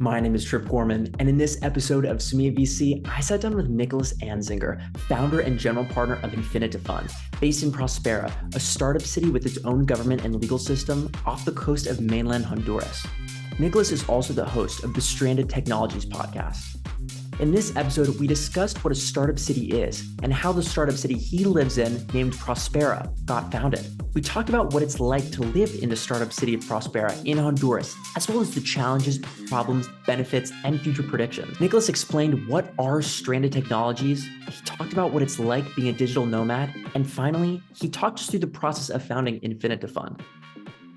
My name is Gorman, and in this episode of Semilla.VC, I sat down with Niklas Anzinger, founder and general partner of Infinita Fund, based in Prospera, a startup city with its own government and legal system off the coast of mainland Honduras. Niklas is also the host of the Stranded Technologies podcast. In this episode, we discussed what a startup city is and how the startup city he lives in, named Prospera, got founded. We talked about what it's like to live in the startup city of Prospera in Honduras, as well as the challenges, problems, benefits, and future predictions. Niklas explained what are stranded technologies. He talked about what it's like being a digital nomad. And finally, he talked us through the process of founding Infinita Fund.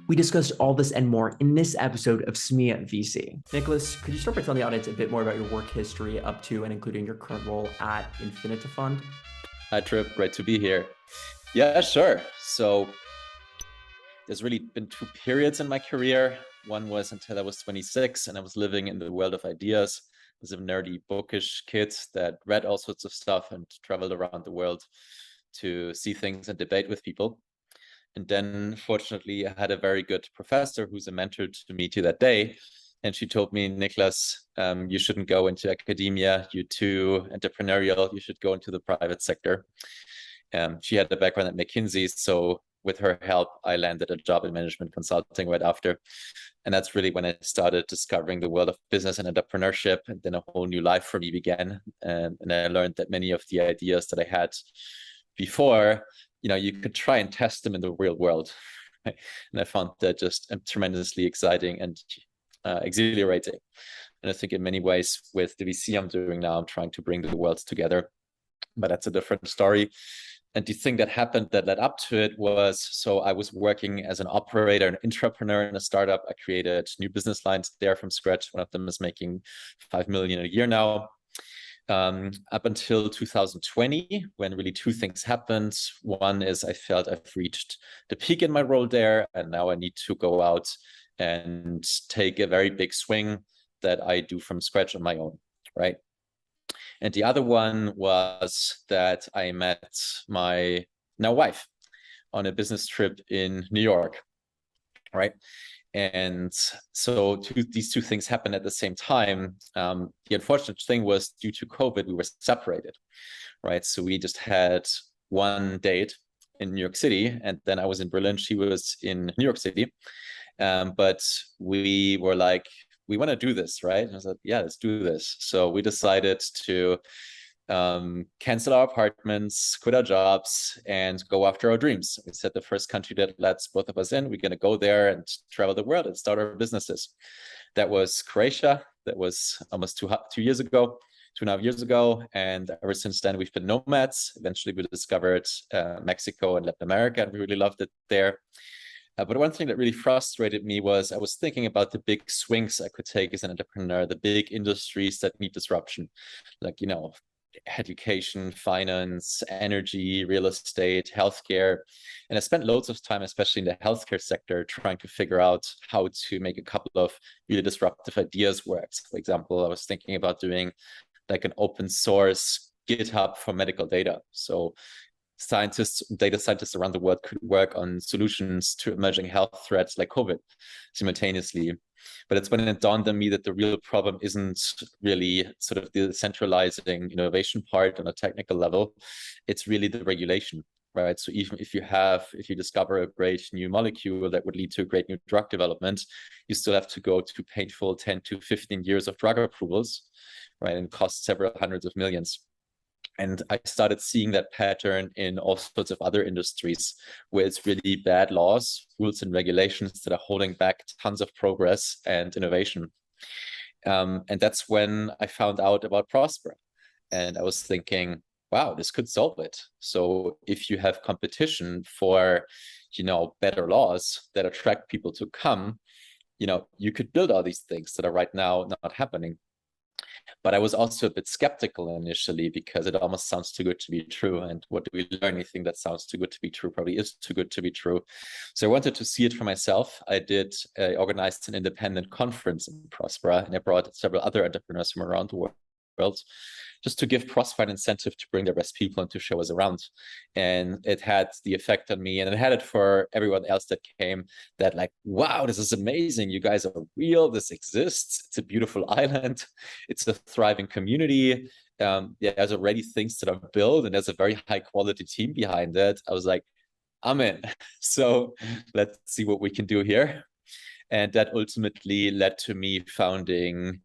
We discussed all this and more in this episode of Semilla.VC. Niklas, could you start by telling the audience a bit more about your work history up to and including your current role at Infinita Fund? Hi, Trip. Great to be here. Yeah, sure. So there's really been two periods in my career. One was until I was 26 and I was living in the world of ideas. I was a nerdy, bookish kid that read all sorts of stuff and traveled around the world to see things and debate with people. And then, fortunately, I had a very good professor who's a mentor to me to that day. And she told me, Niklass, you shouldn't go into academia. You're too entrepreneurial. You should go into the private sector. She had a background at McKinsey. So with her help, I landed a job in management consulting right after. And that's really when I started discovering the world of business and entrepreneurship. And then a whole new life for me began. And I learned that many of the ideas that I had before, you could try and test them in the real world. Right? And I found that just tremendously exciting and exhilarating. And I think in many ways with the VC I'm doing now, I'm trying to bring the worlds together, but that's a different story. And the thing that happened that led up to it was, so I was working as an operator, an entrepreneur in a startup. I created new business lines there from scratch. One of them is making 5 million a year now. Up until 2020, when really two things happened. One is I felt I've reached the peak in my role there, and now I need to go out and take a very big swing that I do from scratch on my own, right? And the other one was that I met my now wife on a business trip in New York, right? And so these two things happened at the same time. The unfortunate thing was due to COVID, we were separated, right? So we just had one date in New York City, and then I was in Berlin, she was in New York City. But we were like, we want to do this, right? And I was like, yeah, let's do this. So we decided to cancel our apartments, quit our jobs, and go after our dreams. We said the first country that lets both of us in, we're going to go there and travel the world and start our businesses. That was Croatia. That was almost 2.5 years ago. And ever since then, we've been nomads. Eventually, we discovered Mexico and Latin America, and we really loved it there. But one thing that really frustrated me was I was thinking about the big swings I could take as an entrepreneur, the big industries that need disruption, like, education, finance, energy, real estate, healthcare. And I spent loads of time, especially in the healthcare sector, trying to figure out how to make a couple of really disruptive ideas work. For example, I was thinking about doing like an open source GitHub for medical data. So data scientists around the world could work on solutions to emerging health threats like COVID simultaneously. But it's when it dawned on me that the real problem isn't really sort of the centralizing innovation part on a technical level. It's really the regulation, right? So even if you discover a great new molecule that would lead to a great new drug development, you still have to go to painful 10 to 15 years of drug approvals, right? And cost several hundreds of millions. And I started seeing that pattern in all sorts of other industries where it's really bad laws, rules, and regulations that are holding back tons of progress and innovation. And that's when I found out about Prospera. And I was thinking, wow, this could solve it. So if you have competition for, better laws that attract people to come, you could build all these things that are right now not happening. But I was also a bit skeptical initially because it almost sounds too good to be true. And what do we learn? Anything that sounds too good to be true probably is too good to be true. So I wanted to see it for myself. I organized an independent conference in Prospera, and I brought several other entrepreneurs from around the world. world, just to give Prospera an incentive to bring their best people and to show us around. And it had the effect on me, and it had it for everyone else that came, that like, wow, this is amazing. You guys are real. This exists. It's a beautiful island. It's a thriving community. There's already things that are built, and there's a very high quality team behind it. I was like, I'm in. So let's see what we can do here. And that ultimately led to me founding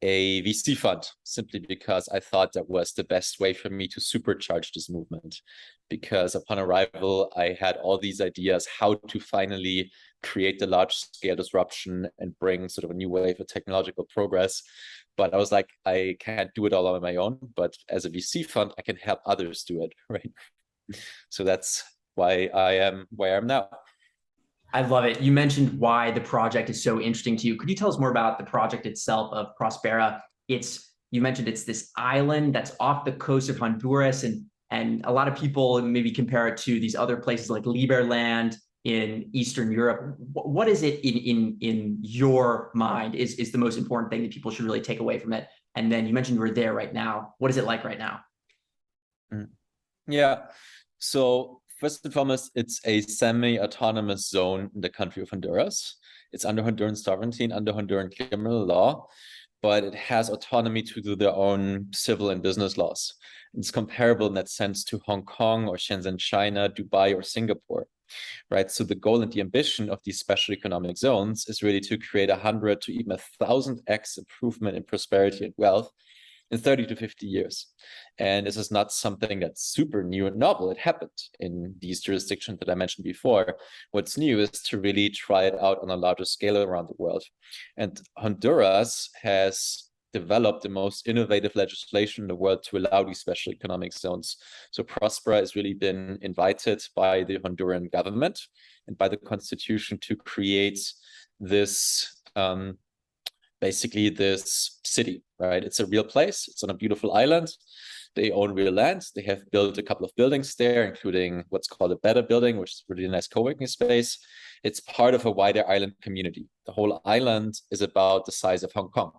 a VC fund, simply because I thought that was the best way for me to supercharge this movement. Because upon arrival, I had all these ideas how to finally create the large scale disruption and bring sort of a new wave of technological progress. But I was like, I can't do it all on my own, but as a VC fund, I can help others do it, right? So that's why I am where I am now. I love it. You mentioned why the project is so interesting to you. Could you tell us more about the project itself of Prospera? You mentioned it's this island that's off the coast of Honduras, and a lot of people maybe compare it to these other places like Liberland in Eastern Europe. What is it in your mind is the most important thing that people should really take away from it? And then you mentioned you were there right now. What is it like right now? Yeah. So first and foremost, it's a semi-autonomous zone in the country of Honduras. It's under Honduran sovereignty and under Honduran criminal law, but it has autonomy to do their own civil and business laws. It's comparable in that sense to Hong Kong or Shenzhen, China, Dubai, or Singapore, right? So the goal and the ambition of these special economic zones is really to create 100 to even 1,000x improvement in prosperity and wealth in 30 to 50 years. And this is not something that's super new and novel. It happened in these jurisdictions that I mentioned before. What's new is to really try it out on a larger scale around the world. And Honduras has developed the most innovative legislation in the world to allow these special economic zones. So Prospera has really been invited by the Honduran government and by the constitution to create this basically this city, right? It's a real place. It's on a beautiful island. They own real land. They have built a couple of buildings there, including what's called a Better building, which is a really nice co-working space. It's part of a wider island community. The whole island is about the size of Hong Kong,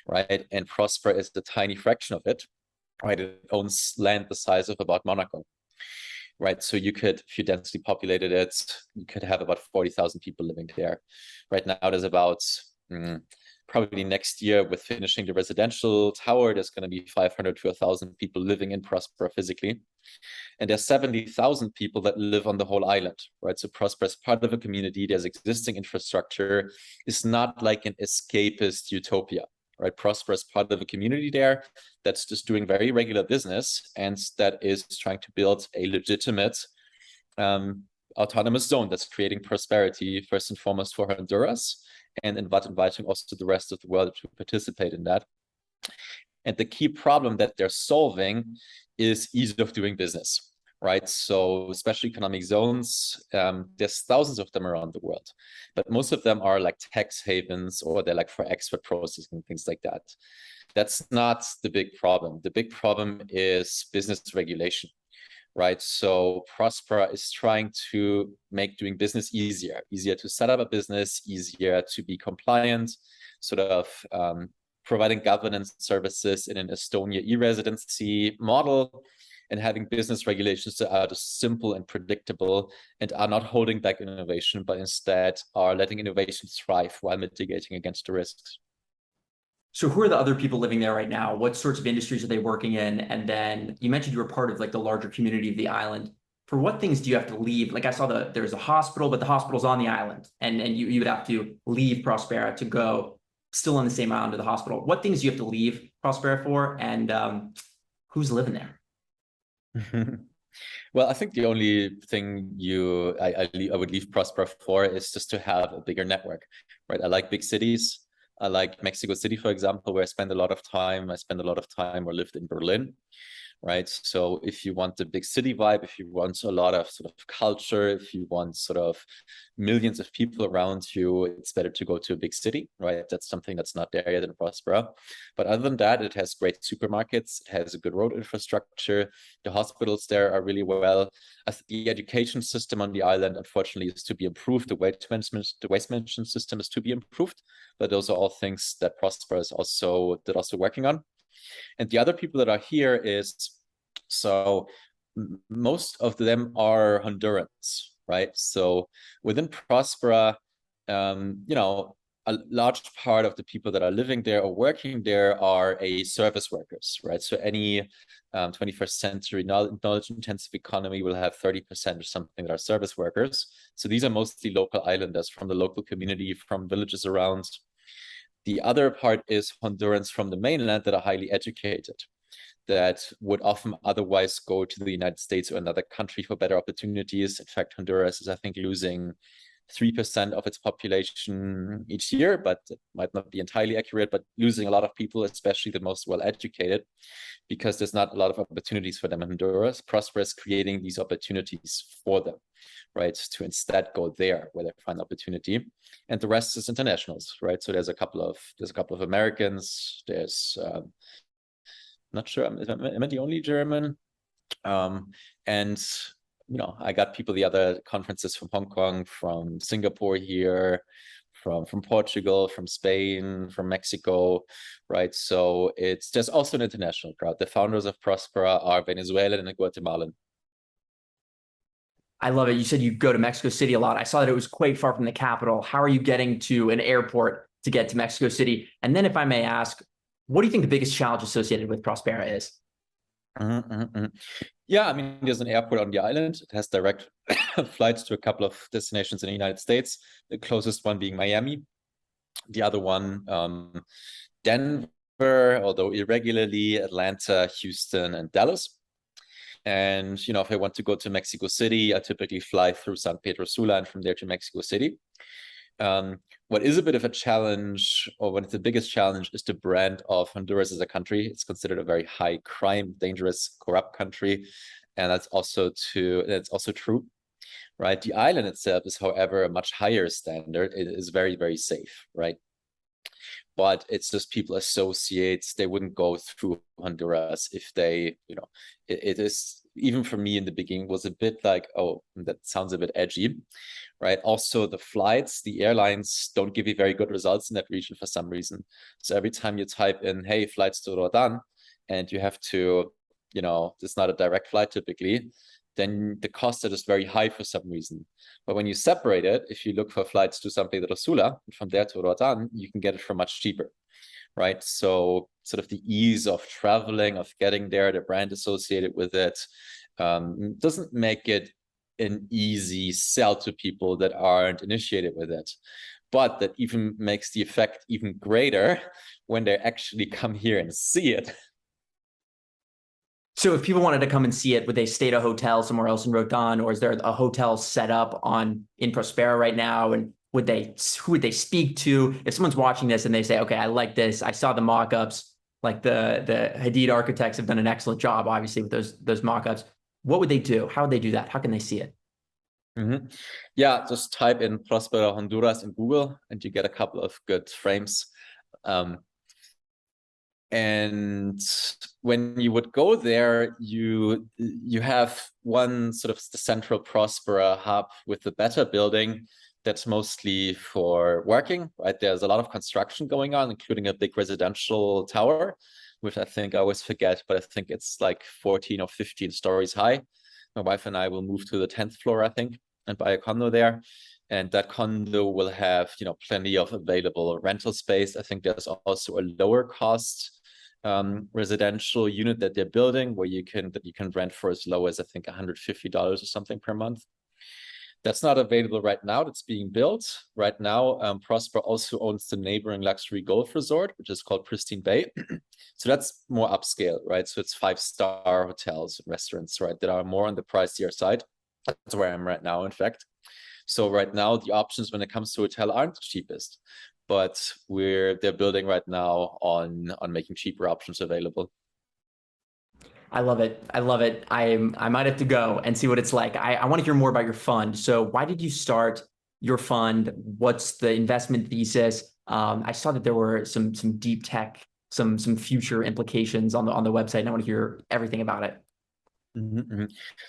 right? And Prospera is the tiny fraction of it, right? It owns land the size of about Monaco, right? So you could, if you densely populated it, you could have about 40,000 people living there. Right now, there's about probably next year, with finishing the residential tower, there's going to be 500 to 1,000 people living in Prospera physically. And there's 70,000 people that live on the whole island, right? So Prospera is part of a community. There's existing infrastructure. It's not like an escapist utopia, right? Prospera is part of a community there that's just doing very regular business and that is trying to build a legitimate autonomous zone that's creating prosperity, first and foremost for Honduras, and inviting also the rest of the world to participate in that. And the key problem that they're solving is ease of doing business, right? So special economic zones, there's thousands of them around the world, but most of them are like tax havens, or they're like for export processing, things like that. That's not the big problem. The big problem is business regulation, right? So Prospera is trying to make doing business easier to set up a business, easier to be compliant, sort of providing governance services in an Estonia e-residency model, and having business regulations that are just simple and predictable and are not holding back innovation, but instead are letting innovation thrive while mitigating against the risks. So who are the other people living there right now? What sorts of industries are they working in? And then you mentioned you were part of like the larger community of the island. For what things do you have to leave? Like I saw there's a hospital, but the hospital's on the island, and you would have to leave Prospera to go still on the same island to the hospital. What things do you have to leave Prospera for, and who's living there? Well, I think the only thing I would leave Prospera for is just to have a bigger network, right? I like big cities. I like Mexico City, for example, where I spend a lot of time. I spend a lot of time or lived in Berlin, right? So if you want the big city vibe, if you want a lot of sort of culture, if you want sort of millions of people around you, it's better to go to a big city, right? That's something that's not there yet in Prospera. But other than that, it has great supermarkets. It has a good road infrastructure. The hospitals there are really well. The education system on the island, unfortunately, is to be improved. The waste management system is to be improved. But those are all things that Prospera is also working on. And the other people that are here is, so most of them are Hondurans, right? So within Prospera, a large part of the people that are living there or working there are service workers, right? So any 21st century knowledge-intensive economy will have 30% or something that are service workers. So these are mostly local islanders from the local community, from villages around. The other part is Hondurans from the mainland that are highly educated, that would often otherwise go to the United States or another country for better opportunities. In fact, Honduras is, I think, losing 3% of its population each year, but it might not be entirely accurate, but losing a lot of people, especially the most well-educated, because there's not a lot of opportunities for them in Honduras. Prospera is creating these opportunities for them, right, to instead go there where they find opportunity. And the rest is internationals, right? So there's a couple of Americans, there's not sure, am I the only German? And I got people the other conferences from Hong Kong, from Singapore here, from Portugal, from Spain, from Mexico, right? So there's also an international crowd. The founders of Prospera are Venezuelan and Guatemalan. I love it. You said you go to Mexico City a lot. I saw that it was quite far from the capital. How are you getting to an airport to get to Mexico City? And then if I may ask, what do you think the biggest challenge associated with Prospera is? Yeah, I mean, there's an airport on the island. It has direct flights to a couple of destinations in the United States, the closest one being Miami. The other one, Denver, although irregularly, Atlanta, Houston, and Dallas. And, if I want to go to Mexico City, I typically fly through San Pedro Sula and from there to Mexico City. What is a bit of a challenge, or one of the biggest challenge, is the brand of Honduras as a country. It's considered a very high crime, dangerous, corrupt country. And that's also true, right? The island itself is, however, a much higher standard. It is very, very safe, right? But it's just people associate, they wouldn't go through Honduras if they, it is, even for me in the beginning, was a bit like, oh, that sounds a bit edgy, right? Also, the flights, the airlines don't give you very good results in that region for some reason. So every time you type in, hey, flights to Rodan, and you have to, it's not a direct flight typically, then the costs are just very high for some reason. But when you separate it, if you look for flights to San Pedro Sula, and from there to Rodan, you can get it for much cheaper, right? So sort of the ease of traveling, of getting there, the brand associated with it, doesn't make it an easy sell to people that aren't initiated with it. But that even makes the effect even greater when they actually come here and see it. So if people wanted to come and see it, would they stay at a hotel somewhere else in Rodan, or is there a hotel set up in Prospera right now? And who would they speak to? If someone's watching this and they say, okay, I like this, I saw the mock-ups, like the Hadid architects have done an excellent job, obviously, with those mock-ups. What would they do? How would they do that? How can they see it? Yeah, just type in Prospera Honduras in Google and you get a couple of good frames. And when you would go there, you have one sort of the central Prospera hub with the better building that's mostly for working, right? There's a lot of construction going on, including a big residential tower, which I think I always forget, but I think it's like 14 or 15 stories high. My wife and I will move to the 10th floor, I think, and buy a condo there. And that condo will have, plenty of available rental space. I think there's also a lower cost residential unit that they're building where you can rent for as low as, I think, $150 or something per month. That's not available right now. That's being built right now. Prospera also owns the neighboring luxury golf resort, which is called Pristine Bay. So that's more upscale, right? So it's 5-star hotels and restaurants, right, that are more on the pricier side. That's where I'm right now, in fact. So right now, the options when it comes to hotel aren't the cheapest, but they're building right now on making cheaper options available. I love it. I love it. I might have to go and see what it's like. I want to hear more about your fund. So why did you start your fund? What's the investment thesis? I saw that there were some deep tech, some future implications on the website, and I want to hear everything about it.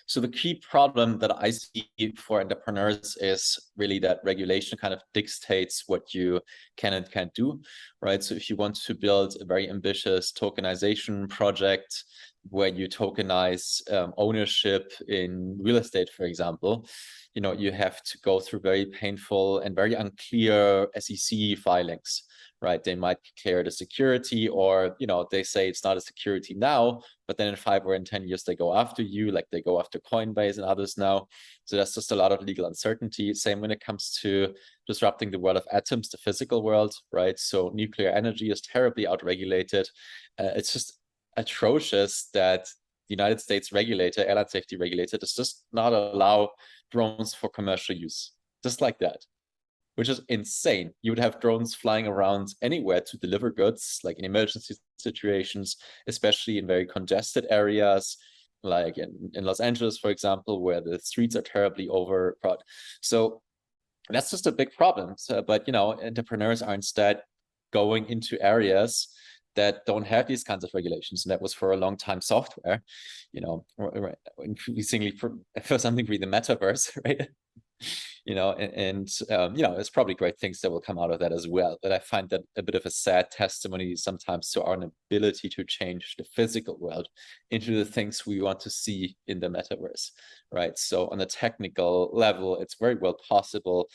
So the key problem that I see for entrepreneurs is really that regulation kind of dictates what you can and can't do, right? So if you want to build a very ambitious tokenization project where you tokenize ownership in real estate, for example, you have to go through very painful and very unclear SEC filings, right? They might declare the security, or they say it's not a security now, but then in 5 or in 10 years they go after you, like they go after Coinbase and others now. So that's just a lot of legal uncertainty. Same when it comes to disrupting the world of atoms, the physical world, right? So nuclear energy is terribly outregulated. It's just atrocious that the United States regulator, airline safety regulator, does just not allow drones for commercial use, just like that, which is insane. You would have drones flying around anywhere to deliver goods, like in emergency situations, especially in very congested areas, like in Los Angeles, for example, where the streets are terribly overcrowded. So that's just a big problem. But entrepreneurs are instead going into areas that don't have these kinds of regulations. And that was for a long time software, increasingly for something like the metaverse, right? There's probably great things that will come out of that as well. But I find that a bit of a sad testimony sometimes to our inability to change the physical world into the things we want to see in the metaverse, right? So on a technical level, it's very well possible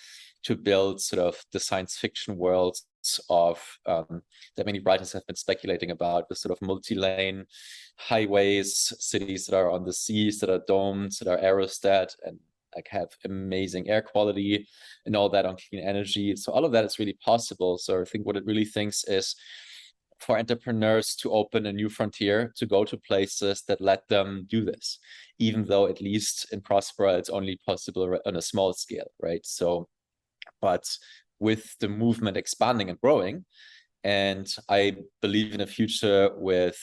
to build sort of the science fiction worlds of that many writers have been speculating about, the sort of multi-lane highways, cities that are on the seas, that are domed, that are aerostat, and like have amazing air quality and all that on clean energy. So all of that is really possible. So I think what it really thinks is for entrepreneurs to open a new frontier, to go to places that let them do this, even though at least in Prospera, it's only possible on a small scale, right? So, but with the movement expanding and growing, and I believe in a future with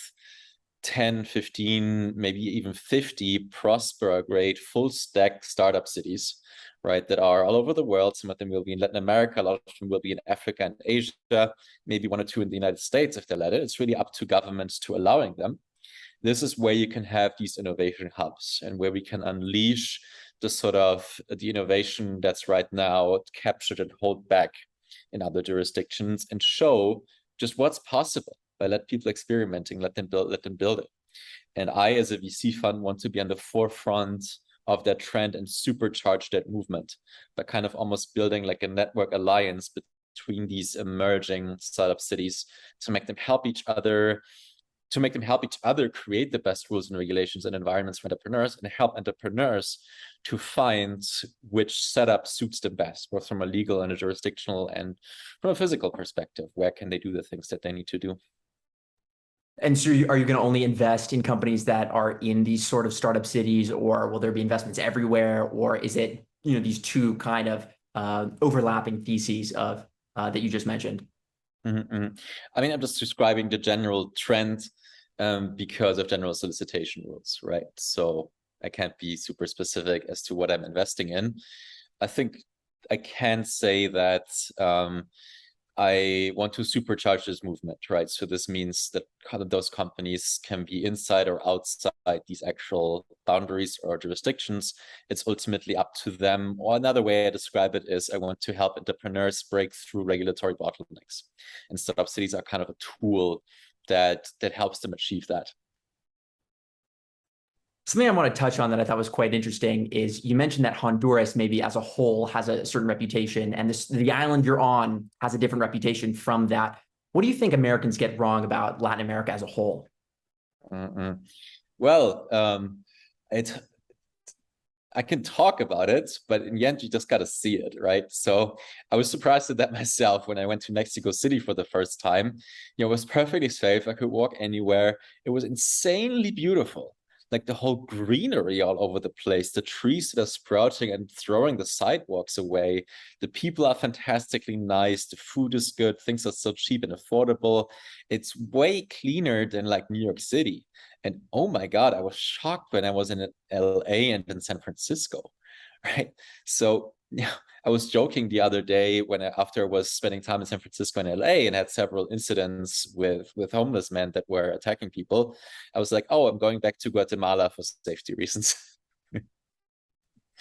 10, 15, maybe even 50 Prospera grade full stack startup cities, right, that are all over the world. Some of them will be in Latin America, a lot of them will be in Africa and Asia, maybe 1 or 2 in the United States if they let it. It's really up to governments to allowing them. This is where you can have these innovation hubs and where we can unleash the sort of the innovation that's right now captured and hold back in other jurisdictions, and show just what's possible. By let people experimenting, let them build it. And I, as a VC fund, want to be on the forefront of that trend and supercharge that movement by kind of almost building like a network alliance between these emerging startup cities to make them help each other, create the best rules and regulations and environments for entrepreneurs, and help entrepreneurs to find which setup suits them best, both from a legal and a jurisdictional and from a physical perspective. Where can they do the things that they need to do? And so are you going to only invest in companies that are in these sort of startup cities, or will there be investments everywhere? Or is it, these two kind of overlapping theses of that you just mentioned? I mean, I'm just describing the general trend because of general solicitation rules, right? So I can't be super specific as to what I'm investing in. I think I can say that I want to supercharge this movement, right? So this means that kind of those companies can be inside or outside these actual boundaries or jurisdictions. It's ultimately up to them. Or another way I describe it is I want to help entrepreneurs break through regulatory bottlenecks. And startup cities are kind of a tool that helps them achieve that. Something I want to touch on that I thought was quite interesting is you mentioned that Honduras maybe as a whole has a certain reputation, and the island you're on has a different reputation from that. What do you think Americans get wrong about Latin America as a whole? Well, I can talk about it, but in the end, you just got to see it, right? So I was surprised at that myself when I went to Mexico City for the first time. It was perfectly safe. I could walk anywhere. It was insanely beautiful. Like the whole greenery all over the place, the trees that are sprouting and throwing the sidewalks away. The people are fantastically nice. The food is good. Things are so cheap and affordable. It's way cleaner than like New York City. And oh my God, I was shocked when I was in LA and in San Francisco, right? So yeah, I was joking the other day after I was spending time in San Francisco and LA and had several incidents with homeless men that were attacking people. I was like, oh, I'm going back to Guatemala for safety reasons.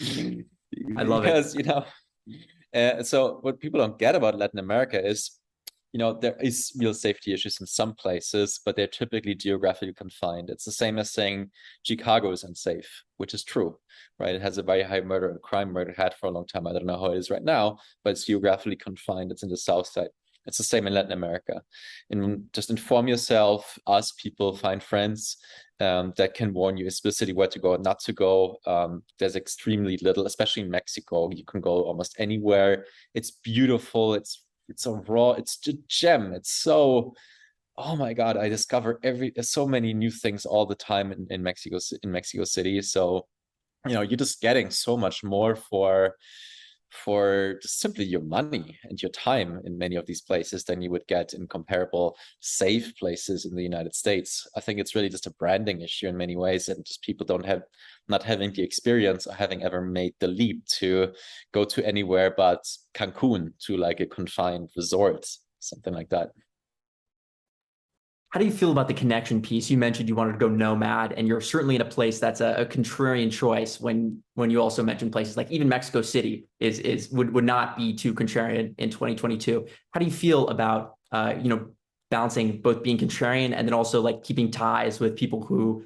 I love it. Because, so what people don't get about Latin America is, there is real safety issues in some places, but they're typically geographically confined. It's the same as saying Chicago is unsafe, which is true, right? It has a very high murder and crime rate. It had for a long time. I don't know how it is right now, but it's geographically confined. It's in the South side. It's the same in Latin America. And just inform yourself, ask people, find friends that can warn you explicitly where to go and not to go. There's extremely little, especially in Mexico. You can go almost anywhere. It's beautiful. It's so raw. It's a gem. It's so, oh my God, I discover so many new things all the time in Mexico City. So, you're just getting so much more for just simply your money and your time in many of these places than you would get in comparable safe places in the United States. I think it's really just a branding issue in many ways, and just people not having the experience or having ever made the leap to go to anywhere but Cancun, to like a confined resort, something like that. How do you feel about the connection piece? You mentioned you wanted to go nomad, and you're certainly in a place that's a contrarian choice when you also mentioned places like even Mexico City would not be too contrarian in 2022. How do you feel about balancing both being contrarian and then also like keeping ties with people who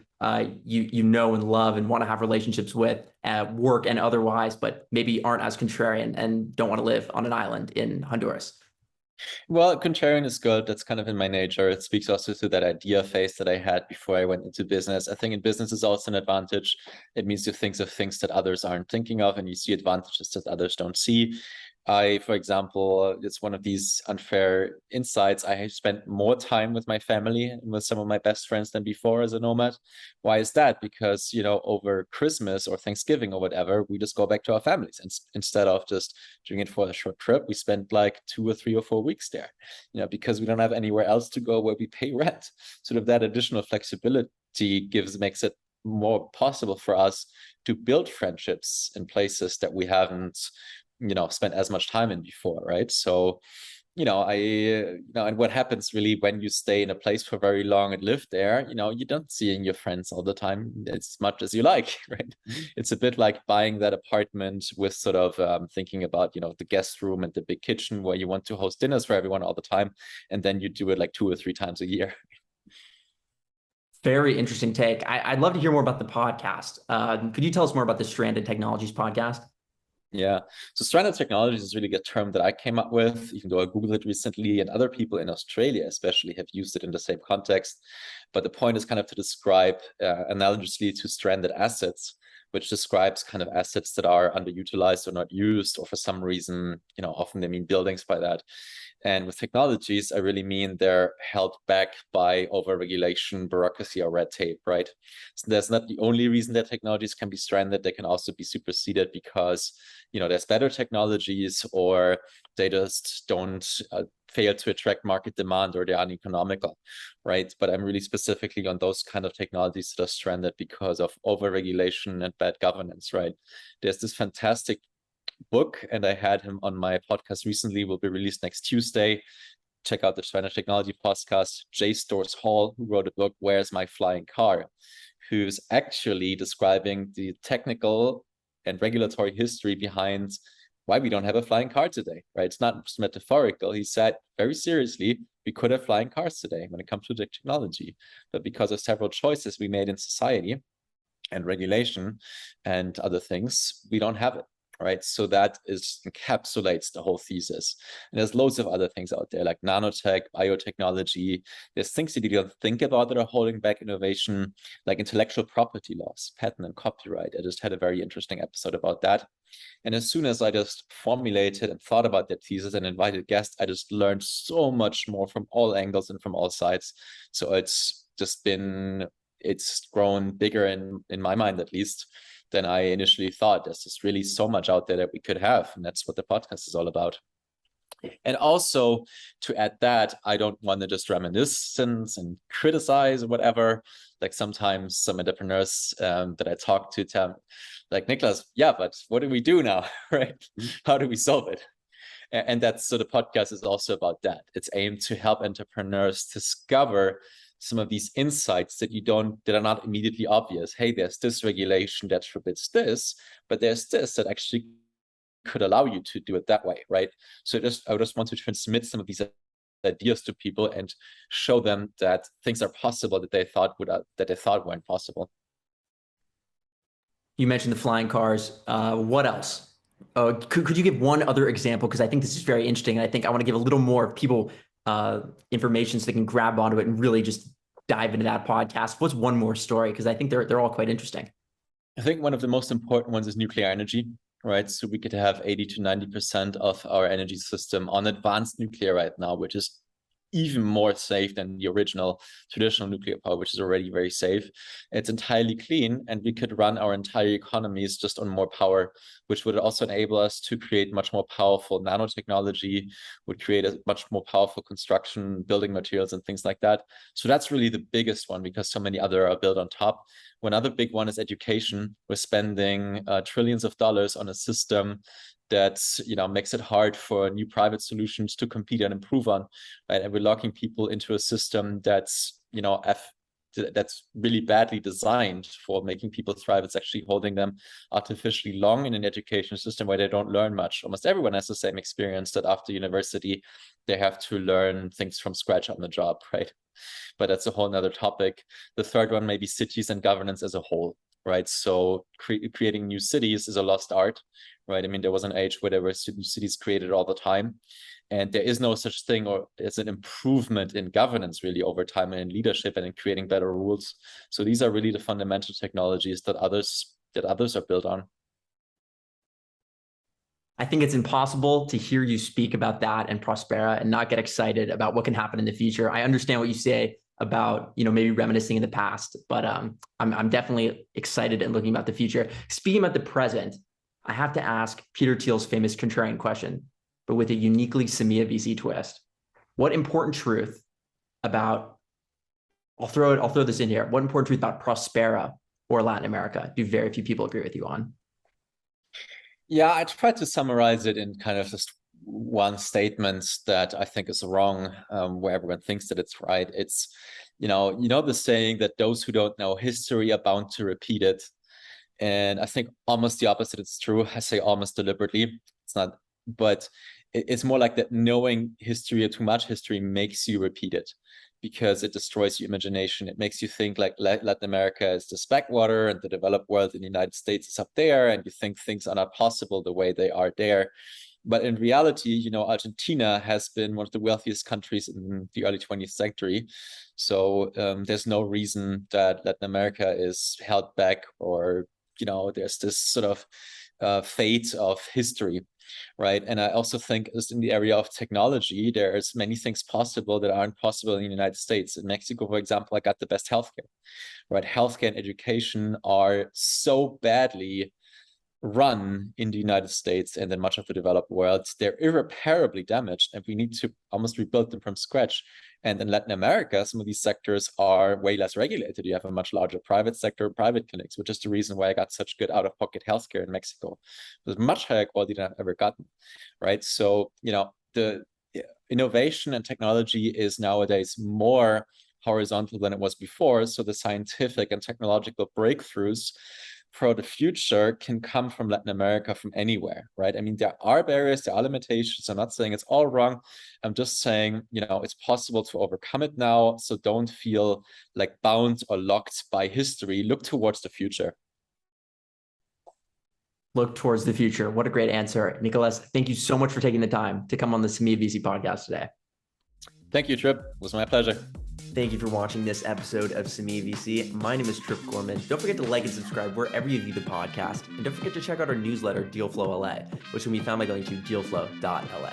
you know and love and want to have relationships with at work and otherwise, but maybe aren't as contrarian and don't want to live on an island in Honduras? Well, contrarian is good. That's kind of in my nature. It speaks also to that idea phase that I had before I went into business. I think in business is also an advantage. It means you think of things that others aren't thinking of, and you see advantages that others don't see. For example, it's one of these unfair insights. I have spent more time with my family and with some of my best friends than before as a nomad. Why is that? Because, over Christmas or Thanksgiving or whatever, we just go back to our families. And instead of just doing it for a short trip, we spend like 2 or 3 or 4 weeks there, because we don't have anywhere else to go where we pay rent. Sort of that additional flexibility makes it more possible for us to build friendships in places that we haven't spent as much time in before, right? So, and what happens really when you stay in a place for very long and live there, you don't seeing your friends all the time as much as you like, right? It's a bit like buying that apartment with sort of thinking about, the guest room and the big kitchen where you want to host dinners for everyone all the time, and then you do it like 2 or 3 times a year. Very interesting take. I'd love to hear more about the podcast. Could you tell us more about the Stranded Technologies podcast? Yeah, so stranded technologies is really a term that I came up with, even though I Googled it recently, and other people in Australia especially have used it in the same context. But the point is kind of to describe analogously to stranded assets, which describes kind of assets that are underutilized or not used, or for some reason, often they mean buildings by that. And with technologies, I really mean they're held back by overregulation, bureaucracy, or red tape, right? So that's not the only reason that technologies can be stranded. They can also be superseded because, there's better technologies, or they just don't fail to attract market demand, or they're uneconomical, right? But I'm really specifically on those kind of technologies that are stranded because of overregulation and bad governance, right? There's this fantastic book, and I had him on my podcast recently, will be released next Tuesday. Check out the Stranded Technology podcast. Jay Storrs Hall, who wrote a book, Where's My Flying Car?, who's actually describing the technical and regulatory history behind why we don't have a flying car today, right? It's not just metaphorical. He said very seriously, we could have flying cars today when it comes to the technology, but because of several choices we made in society and regulation and other things, we don't have it. Right, so that encapsulates the whole thesis. And there's loads of other things out there like nanotech, biotechnology. There's things that you don't think about that are holding back innovation, like intellectual property laws, patent and copyright. I just had a very interesting episode about that. And as soon as I just formulated and thought about that thesis and invited guests, I just learned so much more from all angles and from all sides. So it's grown bigger in my mind, at least, than I initially thought. There's just really so much out there that we could have, and that's what the podcast is all about. And also to add that, I don't want to just reminisce and criticize or whatever. Like sometimes some entrepreneurs that I talk to tell, like, Niklass, yeah, but what do we do now, right? How do we solve it? And that's, so the podcast is also about that. It's aimed to help entrepreneurs discover some of these insights that are not immediately obvious. Hey, there's this regulation that forbids this, but there's this that actually could allow you to do it that way, right? So I just want to transmit some of these ideas to people and show them that things are possible that they thought weren't possible. You mentioned the flying cars. What else? Could you give one other example? Because I think this is very interesting. And I think I want to give a little more people information so they can grab onto it and really just dive into that podcast. What's one more story? Because I think they're all quite interesting. I think one of the most important ones is nuclear energy, right? So we could have 80 to 90% of our energy system on advanced nuclear right now, which is even more safe than the original traditional nuclear power, which is already very safe. It's entirely clean, and we could run our entire economies just on more power, which would also enable us to create much more powerful nanotechnology, would create a much more powerful construction, building materials and things like that. So that's really the biggest one, because so many other are built on top. One other big one is education. We're spending trillions of dollars on a system that makes it hard for new private solutions to compete and improve on, right? And we're locking people into a system that's that's really badly designed for making people thrive. It's actually holding them artificially long in an education system where they don't learn much. Almost everyone has the same experience, that after university they have to learn things from scratch on the job, right? But that's a whole nother topic. The third one may be cities and governance as a whole, right? So creating new cities is a lost art, right? I mean, there was an age where there were cities created all the time, and there is no such thing, or it's an improvement in governance really over time, and in leadership, and in creating better rules. So these are really the fundamental technologies that others are built on. I think it's impossible to hear you speak about that and Prospera and not get excited about what can happen in the future. I understand what you say about, maybe reminiscing in the past, but I'm definitely excited and looking about the future. Speaking about the present, I have to ask Peter Thiel's famous contrarian question, but with a uniquely Semilla.VC twist. What important truth about, I'll throw this in here. What important truth about Prospera or Latin America do very few people agree with you on? Yeah, I tried to summarize it in kind of just one statement that I think is wrong, where everyone thinks that it's right. It's, the saying that those who don't know history are bound to repeat it. And I think almost the opposite is true. I say almost deliberately. It's not, but it's more like that knowing history or too much history makes you repeat it, because it destroys your imagination. It makes you think like Latin America is this backwater and the developed world in the United States is up there, and you think things are not possible the way they are there. But in reality, Argentina has been one of the wealthiest countries in the early 20th century. So there's no reason that Latin America is held back, or, there's this sort of fate of history. Right. And I also think just in the area of technology, there's many things possible that aren't possible in the United States. In Mexico, for example, I got the best healthcare, right? Healthcare and education are so badly run in the United States and in much of the developed world. They're irreparably damaged, and we need to almost rebuild them from scratch. And in Latin America, some of these sectors are way less regulated. You have a much larger private sector, private clinics, which is the reason why I got such good out-of-pocket healthcare in Mexico. It was much higher quality than I've ever gotten, right? So, the innovation and technology is nowadays more horizontal than it was before. So the scientific and technological breakthroughs for the future can come from Latin America, from anywhere, right? I mean, there are barriers, there are limitations. I'm not saying it's all wrong. I'm just saying, it's possible to overcome it now. So don't feel like bound or locked by history. Look towards the future. Look towards the future. What a great answer. Niklass, thank you so much for taking the time to come on the Semilla.VC podcast today. Thank you, Trip. It was my pleasure. Thank you for watching this episode of Semilla.VC. My name is Trip Gorman. Don't forget to like and subscribe wherever you view the podcast. And don't forget to check out our newsletter, Dealflow LA, which can be found by going to dealflow.la.